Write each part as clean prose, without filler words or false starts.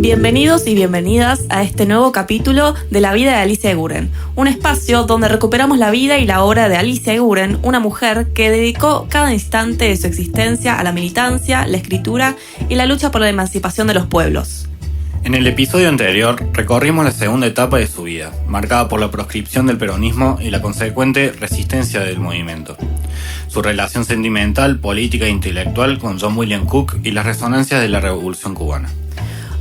Bienvenidos y bienvenidas a este nuevo capítulo de La vida de Alicia Eguren, un espacio donde recuperamos la vida y la obra de Alicia Eguren, una mujer que dedicó cada instante de su existencia a la militancia, la escritura y la lucha por la emancipación de los pueblos. En el episodio anterior recorrimos la segunda etapa de su vida, marcada por la proscripción del peronismo y la consecuente resistencia del movimiento. Su relación sentimental, política e intelectual con John William Cook y las resonancias de la Revolución Cubana.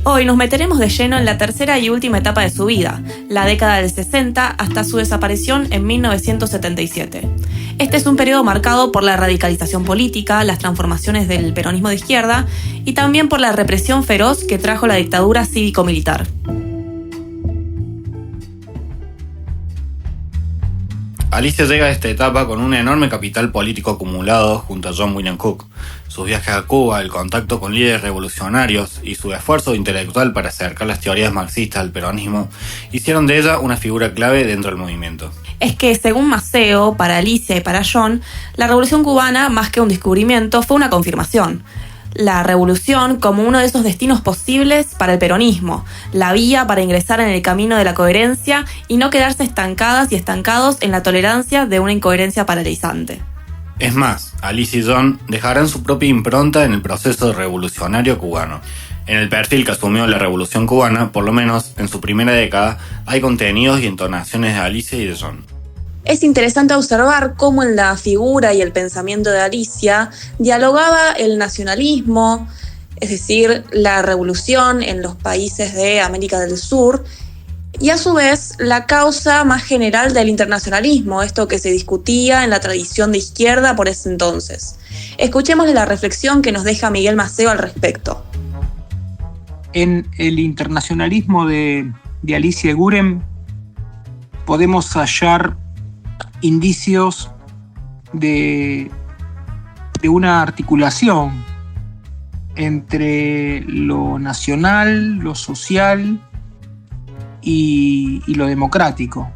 Hoy nos meteremos de lleno en la tercera y última etapa de su vida, la década del 60 hasta su desaparición en 1977. Este es un periodo marcado por la radicalización política, las transformaciones del peronismo de izquierda y también por la represión feroz que trajo la dictadura cívico-militar. Alicia llega a esta etapa con un enorme capital político acumulado junto a John William Cook. Sus viajes a Cuba, el contacto con líderes revolucionarios y su esfuerzo intelectual para acercar las teorías marxistas al peronismo hicieron de ella una figura clave dentro del movimiento. Es que, según Maceo, para Alicia y para John, la Revolución Cubana, más que un descubrimiento, fue una confirmación. La revolución como uno de esos destinos posibles para el peronismo, la vía para ingresar en el camino de la coherencia y no quedarse estancadas y estancados en la tolerancia de una incoherencia paralizante. Es más, Alicia y John dejarán su propia impronta en el proceso revolucionario cubano. En el perfil que asumió la Revolución Cubana, por lo menos en su primera década, hay contenidos y entonaciones de Alicia y de John. Es interesante observar cómo en la figura y el pensamiento de Alicia dialogaba el nacionalismo, es decir, la revolución en los países de América del Sur, y a su vez la causa más general del internacionalismo, esto que se discutía en la tradición de izquierda por ese entonces. Escuchemos la reflexión que nos deja Miguel Maceo al respecto. En el internacionalismo de Alicia Eguren podemos hallar indicios de una articulación entre lo nacional, lo social y lo democrático.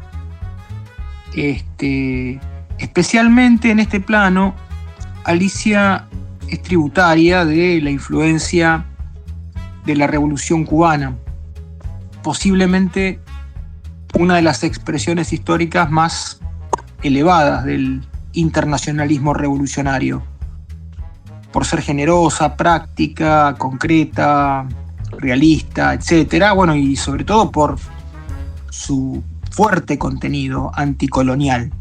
Especialmente en este plano, Alicia es tributaria de la influencia de la Revolución Cubana, posiblemente una de las expresiones históricas más elevadas del internacionalismo revolucionario, por ser generosa, práctica, concreta, realista, etc. Bueno, y sobre todo por su fuerte contenido anticolonial.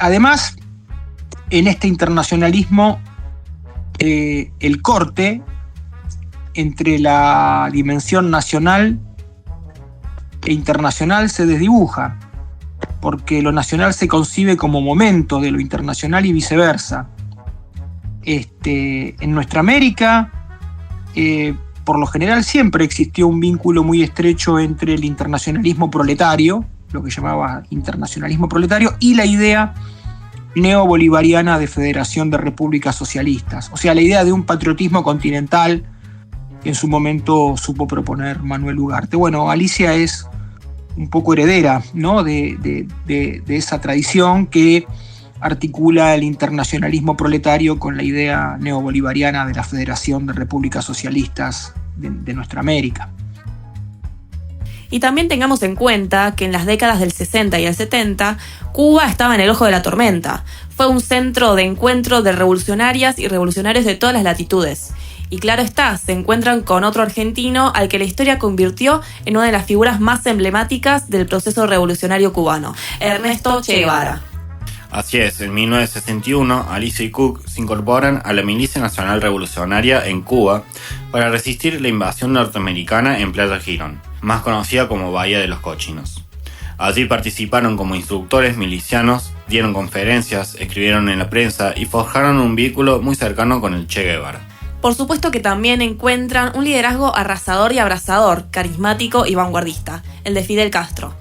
Además, en este internacionalismo, el corte entre la dimensión nacional e internacional se desdibuja, porque lo nacional se concibe como momento de lo internacional y viceversa. En nuestra América, por lo general siempre existió un vínculo muy estrecho entre el internacionalismo proletario, lo que llamaba internacionalismo proletario, y la idea neobolivariana de federación de repúblicas socialistas, o sea, la idea de un patriotismo continental que en su momento supo proponer Manuel Ugarte. Bueno, Alicia es un poco heredera, ¿no?, de esa tradición que articula el internacionalismo proletario con la idea neobolivariana de la Federación de Repúblicas Socialistas de nuestra América. Y también tengamos en cuenta que en las décadas del 60 y el 70, Cuba estaba en el ojo de la tormenta. Fue un centro de encuentro de revolucionarias y revolucionarios de todas las latitudes. Y claro está, se encuentran con otro argentino al que la historia convirtió en una de las figuras más emblemáticas del proceso revolucionario cubano, Ernesto Che Guevara. Así es, en 1961, Alicia y Cook se incorporan a la Milicia Nacional Revolucionaria en Cuba para resistir la invasión norteamericana en Playa Girón, más conocida como Bahía de los Cochinos. Allí participaron como instructores milicianos, dieron conferencias, escribieron en la prensa y forjaron un vínculo muy cercano con el Che Guevara. Por supuesto que también encuentran un liderazgo arrasador y abrazador, carismático y vanguardista, el de Fidel Castro,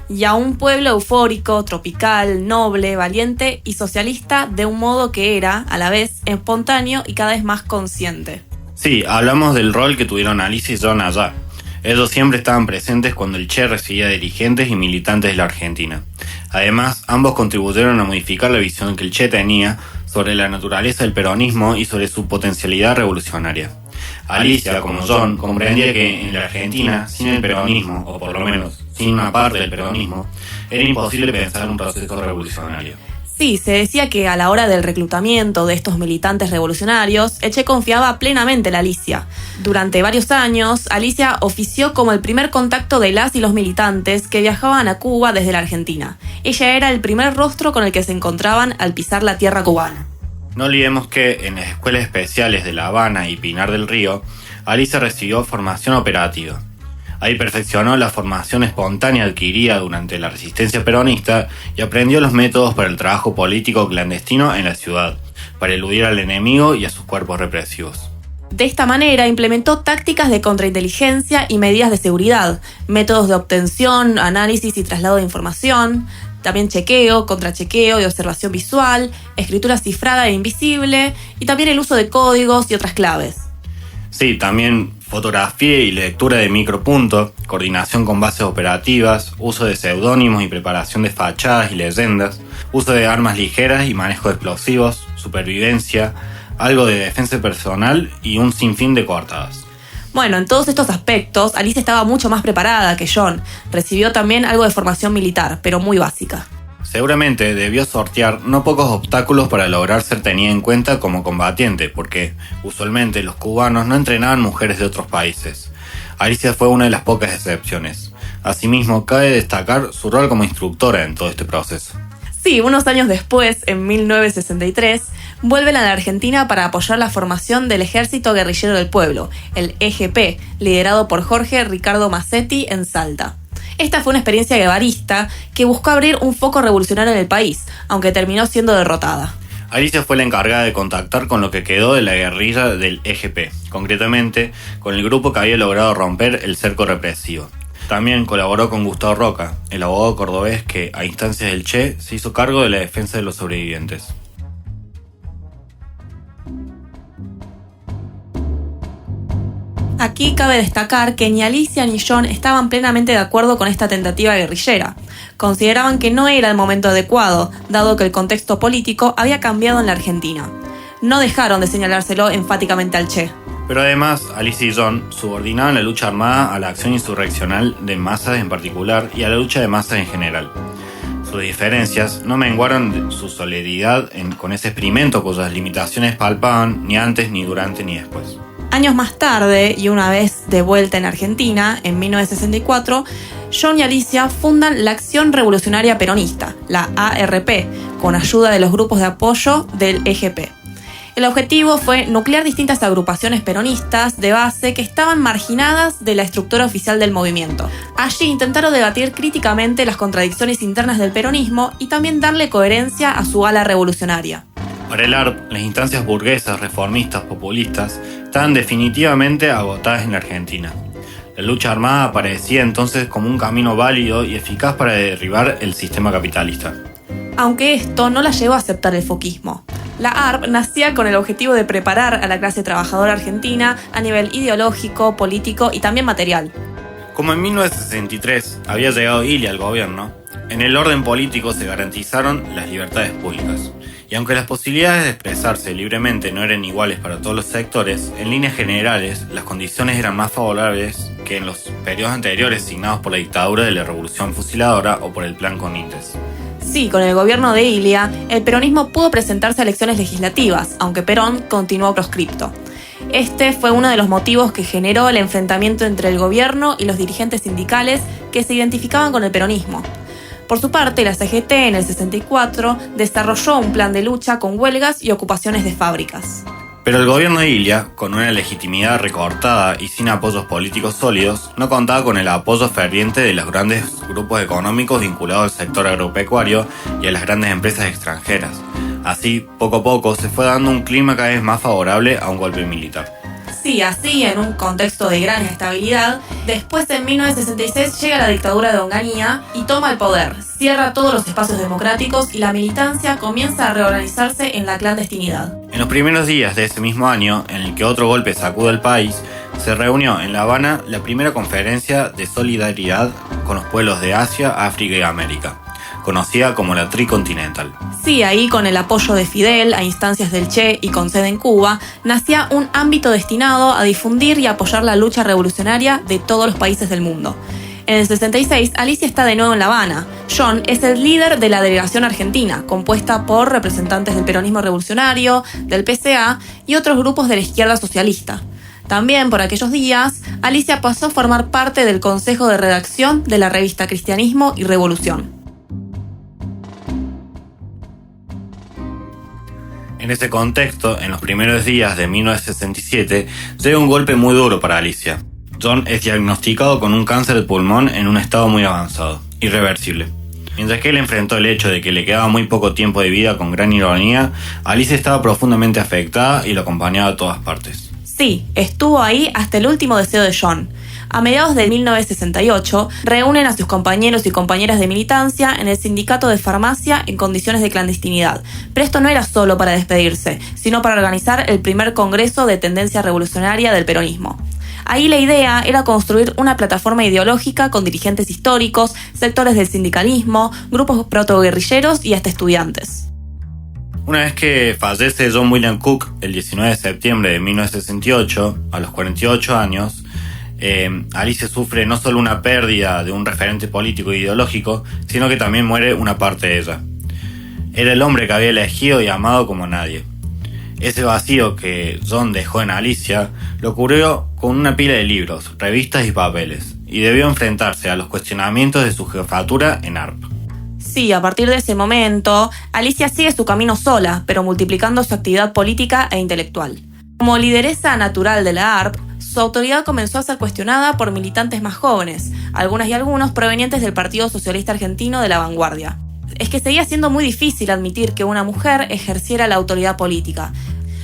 y a un pueblo eufórico, tropical, noble, valiente y socialista de un modo que era, a la vez, espontáneo y cada vez más consciente. Sí, hablamos del rol que tuvieron Alicia y John allá. Ellos siempre estaban presentes cuando el Che recibía dirigentes y militantes de la Argentina. Además, ambos contribuyeron a modificar la visión que el Che tenía sobre la naturaleza del peronismo y sobre su potencialidad revolucionaria. Alicia, como John, comprendía que en la Argentina, sin el peronismo, o por lo menos sin una parte del peronismo, era imposible pensar en un proceso revolucionario. Sí, se decía que a la hora del reclutamiento de estos militantes revolucionarios, el Che confiaba plenamente en Alicia. Durante varios años, Alicia ofició como el primer contacto de las y los militantes que viajaban a Cuba desde la Argentina. Ella era el primer rostro con el que se encontraban al pisar la tierra cubana. No olvidemos que en las escuelas especiales de La Habana y Pinar del Río, Alicia recibió formación operativa. Ahí perfeccionó la formación espontánea adquirida durante la resistencia peronista y aprendió los métodos para el trabajo político clandestino en la ciudad, para eludir al enemigo y a sus cuerpos represivos. De esta manera implementó tácticas de contrainteligencia y medidas de seguridad, métodos de obtención, análisis y traslado de información, también chequeo, contrachequeo y observación visual, escritura cifrada e invisible y también el uso de códigos y otras claves. Sí, también fotografía y lectura de micropunto, coordinación con bases operativas, uso de seudónimos y preparación de fachadas y leyendas, uso de armas ligeras y manejo de explosivos, supervivencia, algo de defensa personal y un sinfín de coartadas. Bueno, en todos estos aspectos, Alicia estaba mucho más preparada que John. Recibió también algo de formación militar, pero muy básica. Seguramente debió sortear no pocos obstáculos para lograr ser tenida en cuenta como combatiente, porque usualmente los cubanos no entrenaban mujeres de otros países. Alicia fue una de las pocas excepciones. Asimismo, cabe destacar su rol como instructora en todo este proceso. Sí, unos años después, en 1963, vuelven a la Argentina para apoyar la formación del Ejército Guerrillero del Pueblo, el EGP, liderado por Jorge Ricardo Massetti en Salta. Esta fue una experiencia guevarista que buscó abrir un foco revolucionario en el país, aunque terminó siendo derrotada. Alicia fue la encargada de contactar con lo que quedó de la guerrilla del EGP, concretamente con el grupo que había logrado romper el cerco represivo. También colaboró con Gustavo Roca, el abogado cordobés que, a instancias del Che, se hizo cargo de la defensa de los sobrevivientes. Aquí cabe destacar que ni Alicia ni John estaban plenamente de acuerdo con esta tentativa guerrillera. Consideraban que no era el momento adecuado, dado que el contexto político había cambiado en la Argentina. No dejaron de señalárselo enfáticamente al Che. Pero además, Alicia y John subordinaban la lucha armada a la acción insurreccional de masas en particular y a la lucha de masas en general. Sus diferencias no menguaron su solidaridad con ese experimento cuyas limitaciones palpaban ni antes, ni durante, ni después. Años más tarde, y una vez de vuelta en Argentina, en 1964, John y Alicia fundan la Acción Revolucionaria Peronista, la ARP, con ayuda de los grupos de apoyo del EGP. El objetivo fue nuclear distintas agrupaciones peronistas de base que estaban marginadas de la estructura oficial del movimiento. Allí intentaron debatir críticamente las contradicciones internas del peronismo y también darle coherencia a su ala revolucionaria. Para el ARP, las instancias burguesas, reformistas, populistas, estaban definitivamente agotadas en la Argentina. La lucha armada aparecía entonces como un camino válido y eficaz para derribar el sistema capitalista. Aunque esto no la llevó a aceptar el foquismo. La ARP nacía con el objetivo de preparar a la clase trabajadora argentina a nivel ideológico, político y también material. Como en 1963 había llegado Ilia al gobierno, en el orden político se garantizaron las libertades públicas. Y aunque las posibilidades de expresarse libremente no eran iguales para todos los sectores, en líneas generales las condiciones eran más favorables que en los periodos anteriores signados por la dictadura de la Revolución Fusiladora o por el Plan Conites. Sí, con el gobierno de Ilia, el peronismo pudo presentarse a elecciones legislativas, aunque Perón continuó proscripto. Este fue uno de los motivos que generó el enfrentamiento entre el gobierno y los dirigentes sindicales que se identificaban con el peronismo. Por su parte, la CGT en el 64 desarrolló un plan de lucha con huelgas y ocupaciones de fábricas. Pero el gobierno de Ilia, con una legitimidad recortada y sin apoyos políticos sólidos, no contaba con el apoyo ferviente de los grandes grupos económicos vinculados al sector agropecuario y a las grandes empresas extranjeras. Así, poco a poco, se fue dando un clima cada vez más favorable a un golpe militar. Sí, así, en un contexto de gran inestabilidad, después en 1966 llega la dictadura de Onganía y toma el poder, cierra todos los espacios democráticos y la militancia comienza a reorganizarse en la clandestinidad. En los primeros días de ese mismo año, en el que otro golpe sacude al país, se reunió en La Habana la primera conferencia de solidaridad con los pueblos de Asia, África y América. conocida como la Tricontinental. Sí, ahí con el apoyo de Fidel a instancias del Che y con sede en Cuba, nacía un ámbito destinado a difundir y apoyar la lucha revolucionaria de todos los países del mundo. En el 66, Alicia está de nuevo en La Habana. John es el líder de la delegación argentina, compuesta por representantes del peronismo revolucionario, del PCA y otros grupos de la izquierda socialista. También, por aquellos días, Alicia pasó a formar parte del consejo de redacción de la revista Cristianismo y Revolución. En ese contexto, en los primeros días de 1967, llega un golpe muy duro para Alicia. John es diagnosticado con un cáncer de pulmón en un estado muy avanzado, irreversible. Mientras que él enfrentó el hecho de que le quedaba muy poco tiempo de vida con gran ironía, Alicia estaba profundamente afectada y lo acompañaba a todas partes. Sí, estuvo ahí hasta el último deseo de John. A mediados de 1968, reúnen a sus compañeros y compañeras de militancia en el sindicato de farmacia en condiciones de clandestinidad. Pero esto no era solo para despedirse, sino para organizar el primer congreso de tendencia revolucionaria del peronismo. Ahí la idea era construir una plataforma ideológica con dirigentes históricos, sectores del sindicalismo, grupos protoguerrilleros y hasta estudiantes. Una vez que fallece John William Cook el 19 de septiembre de 1968, a los 48 años, Alicia sufre no solo una pérdida de un referente político e ideológico, sino que también muere una parte de ella. Era el hombre que había elegido y amado como nadie. Ese vacío que John dejó en Alicia lo cubrió con una pila de libros, revistas y papeles, y debió enfrentarse a los cuestionamientos de su jefatura en ARP. Sí, a partir de ese momento, Alicia sigue su camino sola, pero multiplicando su actividad política e intelectual. Como lideresa natural de la ARP, su autoridad comenzó a ser cuestionada por militantes más jóvenes, algunas y algunos provenientes del Partido Socialista Argentino de la vanguardia. Es que seguía siendo muy difícil admitir que una mujer ejerciera la autoridad política.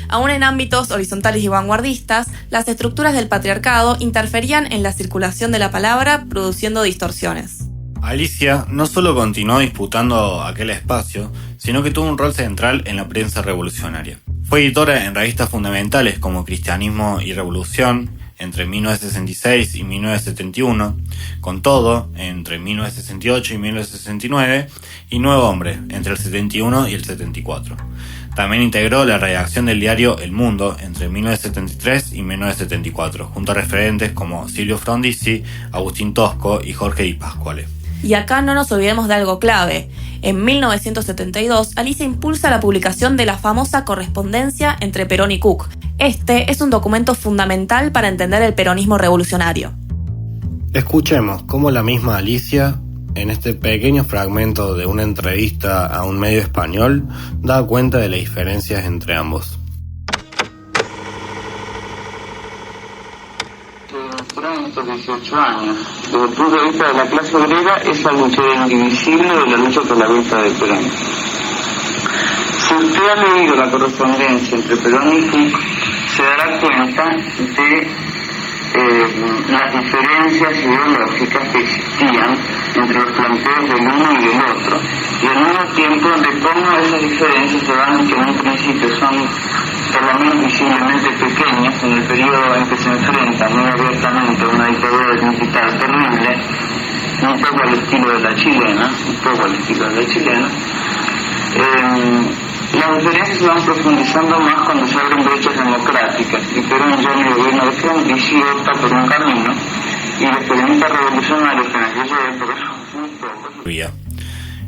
Aún en ámbitos horizontales y vanguardistas, las estructuras del patriarcado interferían en la circulación de la palabra, produciendo distorsiones. Alicia no solo continuó disputando aquel espacio, sino que tuvo un rol central en la prensa revolucionaria. Fue editora en revistas fundamentales como Cristianismo y Revolución entre 1966 y 1971, Con Todo entre 1968 y 1969 y Nuevo Hombre entre el 71 y el 74. También integró la redacción del diario El Mundo entre 1973 y 1974, junto a referentes como Silvio Frondizi, Agustín Tosco y Jorge Di Pasquale. Y acá no nos olvidemos de algo clave. En 1972, Alicia impulsa la publicación de la famosa correspondencia entre Perón y Cook. Este es un documento fundamental para entender el peronismo revolucionario. Escuchemos cómo la misma Alicia, en este pequeño fragmento de una entrevista a un medio español, da cuenta de las diferencias entre ambos. Estos 18 años, desde el punto de vista de la clase obrera, esa lucha era indivisible de la lucha por la vuelta de Perón. Si usted ha leído la correspondencia entre Perón y Cook, se dará cuenta de las diferencias ideológicas que existían entre los planteos del uno y del otro, y al mismo tiempo de cómo esas diferencias se dan, que en un principio son por lo menos visiblemente pequeñas, en el periodo en que se enfrentan muy abiertamente a una dictadura militar terrible, un poco al estilo de la chilena, las diferencias se van profundizando más cuando se abren brechas democráticas, y Perón ya en el gobierno de Frondizi opta por un camino, y los peronistas revolucionarios que en aquella época son muy pocos.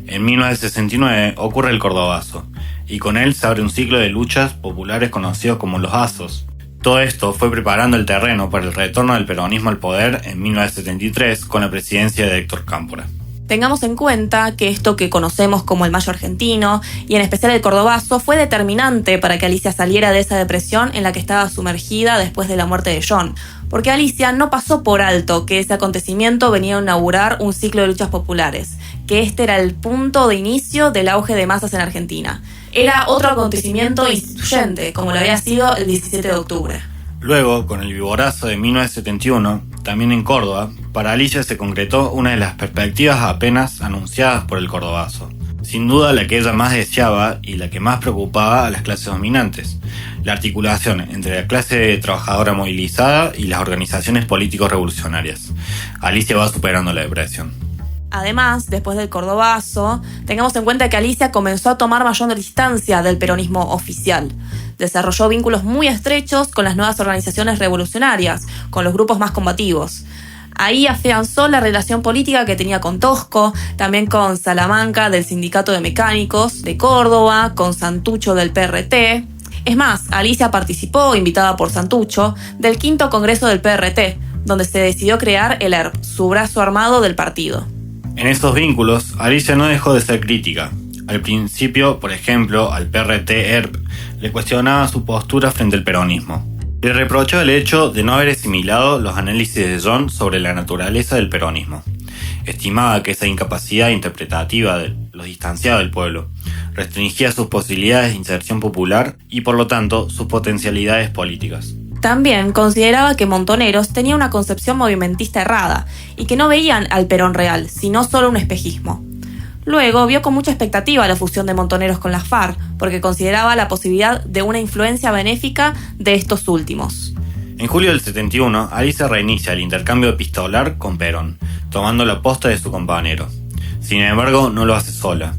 En 1969 ocurre el Cordobazo, y con él se abre un ciclo de luchas populares conocidos como los Azos. Todo esto fue preparando el terreno para el retorno del peronismo al poder en 1973 con la presidencia de Héctor Cámpora. Tengamos en cuenta que esto que conocemos como el Mayo argentino, y en especial el Cordobazo, fue determinante para que Alicia saliera de esa depresión en la que estaba sumergida después de la muerte de John. Porque Alicia no pasó por alto que ese acontecimiento venía a inaugurar un ciclo de luchas populares, que este era el punto de inicio del auge de masas en Argentina. Era otro acontecimiento instituyente, como lo había sido el 17 de octubre. Luego, con el Viborazo de 1971, también en Córdoba, para Alicia se concretó una de las perspectivas apenas anunciadas por el Cordobazo. Sin duda la que ella más deseaba y la que más preocupaba a las clases dominantes: la articulación entre la clase trabajadora movilizada y las organizaciones políticos revolucionarias. Alicia va superando la depresión. Además, después del Cordobazo, tengamos en cuenta que Alicia comenzó a tomar mayor distancia del peronismo oficial. Desarrolló vínculos muy estrechos con las nuevas organizaciones revolucionarias, con los grupos más combativos. Ahí afianzó la relación política que tenía con Tosco, también con Salamanca del Sindicato de Mecánicos de Córdoba, con Santucho del PRT. Es más, Alicia participó, invitada por Santucho, del 5º Congreso del PRT, donde se decidió crear el ERP, su brazo armado del partido. En estos vínculos, Alicia no dejó de ser crítica. Al principio, por ejemplo, al PRT-ERP le cuestionaba su postura frente al peronismo. Le reprochó el hecho de no haber asimilado los análisis de John sobre la naturaleza del peronismo. Estimaba que esa incapacidad interpretativa los distanciaba del pueblo, restringía sus posibilidades de inserción popular y, por lo tanto, sus potencialidades políticas. También consideraba que Montoneros tenía una concepción movimentista errada y que no veían al Perón real, sino solo un espejismo. Luego vio con mucha expectativa la fusión de Montoneros con las FARC, porque consideraba la posibilidad de una influencia benéfica de estos últimos. En julio del 71, Alicia reinicia el intercambio epistolar con Perón, tomando la posta de su compañero. Sin embargo, no lo hace sola.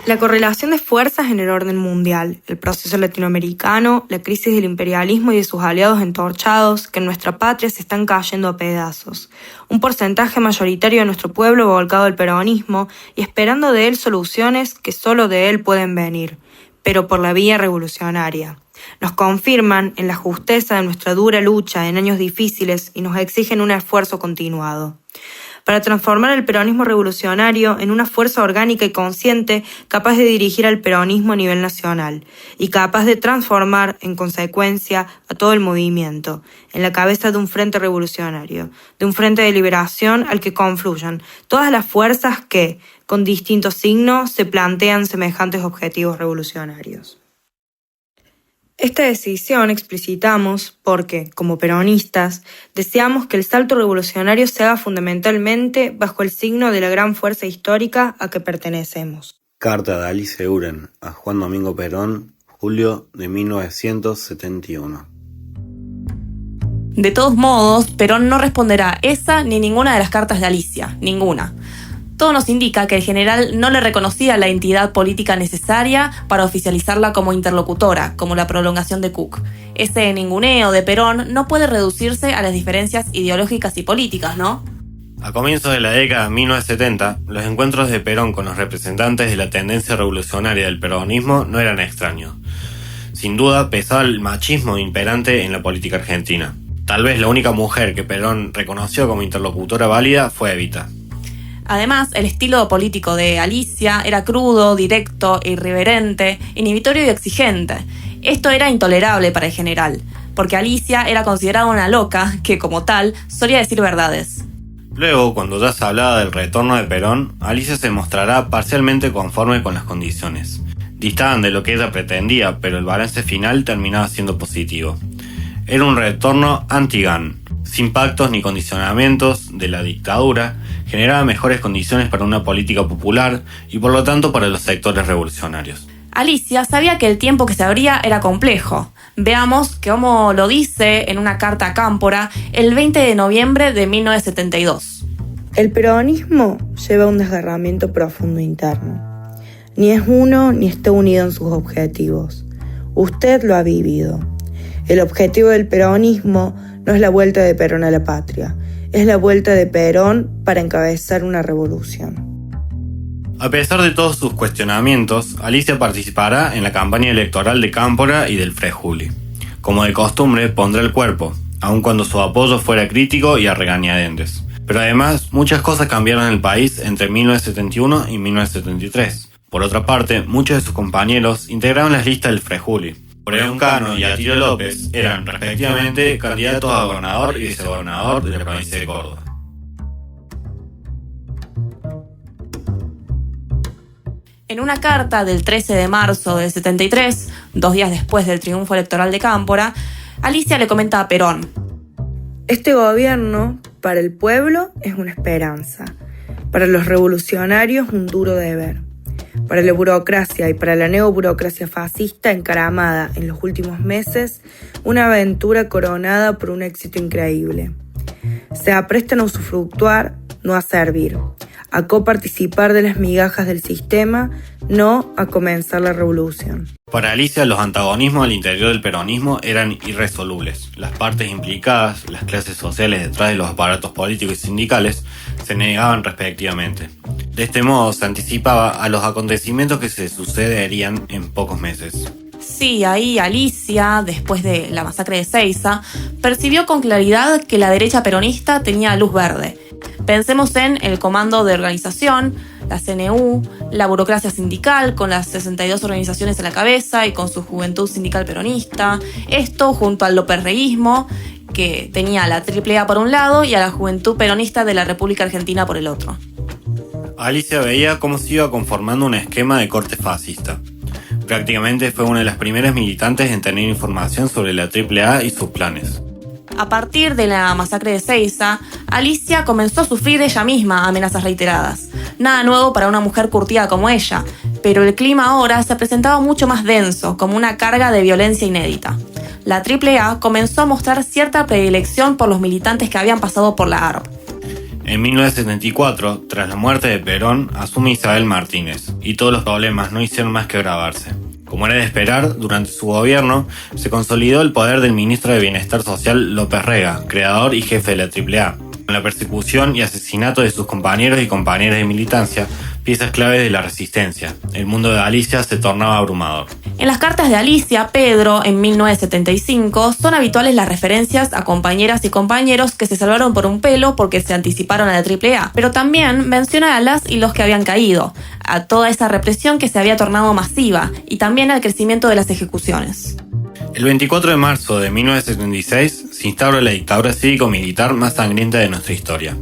La correlación de fuerzas en el orden mundial, el proceso latinoamericano, la crisis del imperialismo y de sus aliados entorchados, que en nuestra patria se están cayendo a pedazos. Un porcentaje mayoritario de nuestro pueblo volcado al peronismo y esperando de él soluciones que solo de él pueden venir, pero por la vía revolucionaria. Nos confirman en la justeza de nuestra dura lucha en años difíciles y nos exigen un esfuerzo continuado. Para transformar el peronismo revolucionario en una fuerza orgánica y consciente capaz de dirigir al peronismo a nivel nacional y capaz de transformar, en consecuencia, a todo el movimiento, en la cabeza de un frente revolucionario, de un frente de liberación al que confluyan todas las fuerzas que, con distintos signos, se plantean semejantes objetivos revolucionarios. Esta decisión explicitamos porque, como peronistas, deseamos que el salto revolucionario se haga fundamentalmente bajo el signo de la gran fuerza histórica a que pertenecemos. Carta de Alicia Uren a Juan Domingo Perón, julio de 1971. De todos modos, Perón no responderá esa ni ninguna de las cartas de Alicia, ninguna. Todo nos indica que el general no le reconocía la entidad política necesaria para oficializarla como interlocutora, como la prolongación de Cook. Ese ninguneo de Perón no puede reducirse a las diferencias ideológicas y políticas, ¿no? A comienzos de la década de 1970, los encuentros de Perón con los representantes de la tendencia revolucionaria del peronismo no eran extraños. Sin duda, pesaba el machismo imperante en la política argentina. Tal vez la única mujer que Perón reconoció como interlocutora válida fue Evita. Además, el estilo político de Alicia era crudo, directo, irreverente, inhibitorio y exigente. Esto era intolerable para el general, porque Alicia era considerada una loca que, como tal, solía decir verdades. Luego, cuando ya se hablaba del retorno de Perón, Alicia se mostrará parcialmente conforme con las condiciones. Distaban de lo que ella pretendía, pero el balance final terminaba siendo positivo. Era un retorno anti-GAN, sin pactos ni condicionamientos de la dictadura, generaba mejores condiciones para una política popular y por lo tanto para los sectores revolucionarios. Alicia sabía que el tiempo que se abría era complejo. Veamos cómo lo dice en una carta a Cámpora el 20 de noviembre de 1972. El peronismo lleva un desgarramiento profundo interno. Ni es uno ni está unido en sus objetivos. Usted lo ha vivido. El objetivo del peronismo no es la vuelta de Perón a la patria, es la vuelta de Perón para encabezar una revolución. A pesar de todos sus cuestionamientos, Alicia participará en la campaña electoral de Cámpora y del Frejuli. Como de costumbre, pondrá el cuerpo, aun cuando su apoyo fuera crítico y a regañadientes. Pero además, muchas cosas cambiaron en el país entre 1971 y 1973. Por otra parte, muchos de sus compañeros integraron las listas del Frejuli. León Cano y Atilio López eran, respectivamente, candidatos a gobernador y vicegobernador de la provincia de Córdoba. En una carta del 13 de marzo del 73, 2 días después del triunfo electoral de Cámpora, Alicia le comenta a Perón: este gobierno, para el pueblo, es una esperanza. Para los revolucionarios, un duro deber. Para la burocracia y para la neoburocracia fascista encaramada en los últimos meses, una aventura coronada por un éxito increíble. Se aprestan a usufructuar, no a servir, a coparticipar de las migajas del sistema, no a comenzar la revolución. Para Alicia, los antagonismos al interior del peronismo eran irresolubles. Las partes implicadas, las clases sociales detrás de los aparatos políticos y sindicales, se negaban respectivamente. De este modo se anticipaba a los acontecimientos que se sucederían en pocos meses. Sí, ahí Alicia, después de la masacre de Seiza, percibió con claridad que la derecha peronista tenía luz verde. Pensemos en el Comando de Organización, la CNU, la burocracia sindical con las 62 organizaciones a la cabeza y con su juventud sindical peronista, esto junto al lópezreísmo, que tenía a la AAA por un lado y a la juventud peronista de la República Argentina por el otro. Alicia veía cómo se iba conformando un esquema de corte fascista. Prácticamente fue una de las primeras militantes en tener información sobre la AAA y sus planes. A partir de la masacre de Seiza, Alicia comenzó a sufrir ella misma amenazas reiteradas. Nada nuevo para una mujer curtida como ella, pero el clima ahora se presentaba mucho más denso, como una carga de violencia inédita. La AAA comenzó a mostrar cierta predilección por los militantes que habían pasado por la ARP. En 1974, tras la muerte de Perón, asume Isabel Martínez, y todos los problemas no hicieron más que agravarse. Como era de esperar, durante su gobierno se consolidó el poder del ministro de Bienestar Social López Rega, creador y jefe de la AAA. Con la persecución y asesinato de sus compañeros y compañeras de militancia, piezas claves de la resistencia, el mundo de Alicia se tornaba abrumador. En las cartas de Alicia, Pedro, en 1975, son habituales las referencias a compañeras y compañeros que se salvaron por un pelo porque se anticiparon a la AAA, pero también menciona a las y los que habían caído, a toda esa represión que se había tornado masiva y también al crecimiento de las ejecuciones. El 24 de marzo de 1976 se instaura la dictadura cívico-militar más sangrienta de nuestra historia.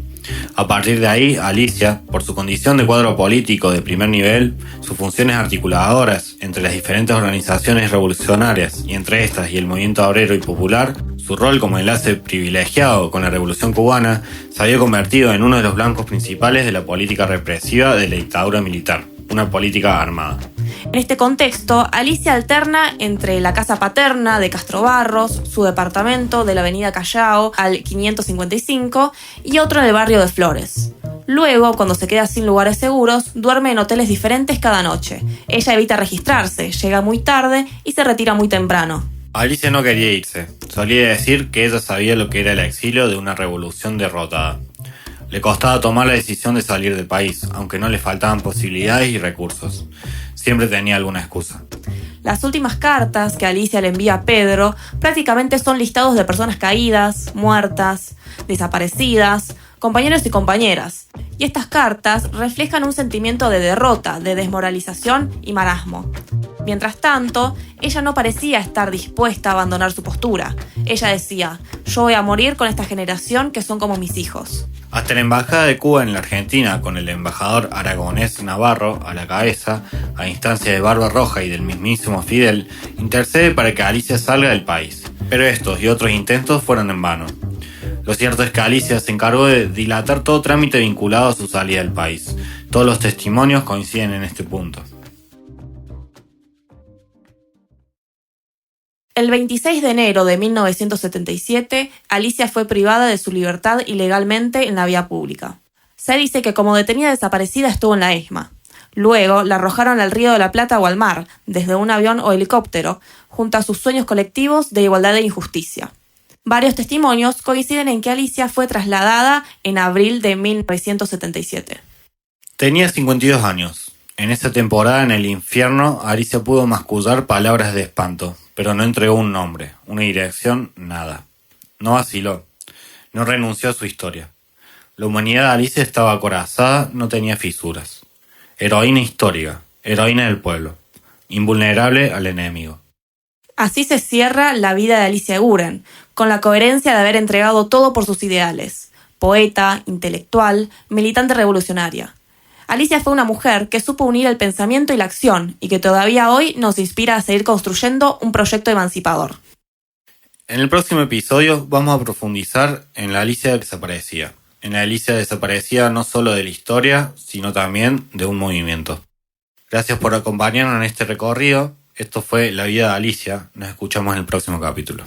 A partir de ahí, Alicia, por su condición de cuadro político de primer nivel, sus funciones articuladoras entre las diferentes organizaciones revolucionarias y entre estas y el movimiento obrero y popular, su rol como enlace privilegiado con la Revolución Cubana, se había convertido en uno de los blancos principales de la política represiva de la dictadura militar, una política armada. En este contexto, Alicia alterna entre la casa paterna de Castro Barros, su departamento de la avenida Callao al 555 y otro en el barrio de Flores. Luego, cuando se queda sin lugares seguros, duerme en hoteles diferentes cada noche. Ella evita registrarse, llega muy tarde y se retira muy temprano. Alicia no quería irse. Solía decir que ella sabía lo que era el exilio de una revolución derrotada. Le costaba tomar la decisión de salir del país, aunque no le faltaban posibilidades y recursos. Siempre tenía alguna excusa. Las últimas cartas que Alicia le envía a Pedro prácticamente son listados de personas caídas, muertas, desaparecidas, compañeros y compañeras. Y estas cartas reflejan un sentimiento de derrota, de desmoralización y marasmo. Mientras tanto, ella no parecía estar dispuesta a abandonar su postura. Ella decía, yo voy a morir con esta generación que son como mis hijos. Hasta la embajada de Cuba en la Argentina, con el embajador aragonés Navarro a la cabeza, a instancia de Barba Roja y del mismísimo Fidel, intercede para que Alicia salga del país. Pero estos y otros intentos fueron en vano. Lo cierto es que Alicia se encargó de dilatar todo trámite vinculado a su salida del país. Todos los testimonios coinciden en este punto. El 26 de enero de 1977, Alicia fue privada de su libertad ilegalmente en la vía pública. Se dice que como detenida desaparecida estuvo en la ESMA. Luego la arrojaron al Río de la Plata o al mar, desde un avión o helicóptero, junto a sus sueños colectivos de igualdad e injusticia. Varios testimonios coinciden en que Alicia fue trasladada en abril de 1977. Tenía 52 años. En esa temporada en el infierno, Alicia pudo mascullar palabras de espanto, pero no entregó un nombre, una dirección, nada. No vaciló. No renunció a su historia. La humanidad de Alicia estaba acorazada, no tenía fisuras. Heroína histórica, heroína del pueblo, invulnerable al enemigo. Así se cierra la vida de Alicia Eguren, con la coherencia de haber entregado todo por sus ideales. Poeta, intelectual, militante revolucionaria. Alicia fue una mujer que supo unir el pensamiento y la acción y que todavía hoy nos inspira a seguir construyendo un proyecto emancipador. En el próximo episodio vamos a profundizar en la Alicia desaparecida. En la Alicia desaparecida no solo de la historia, sino también de un movimiento. Gracias por acompañarnos en este recorrido. Esto fue La vida de Alicia. Nos escuchamos en el próximo capítulo.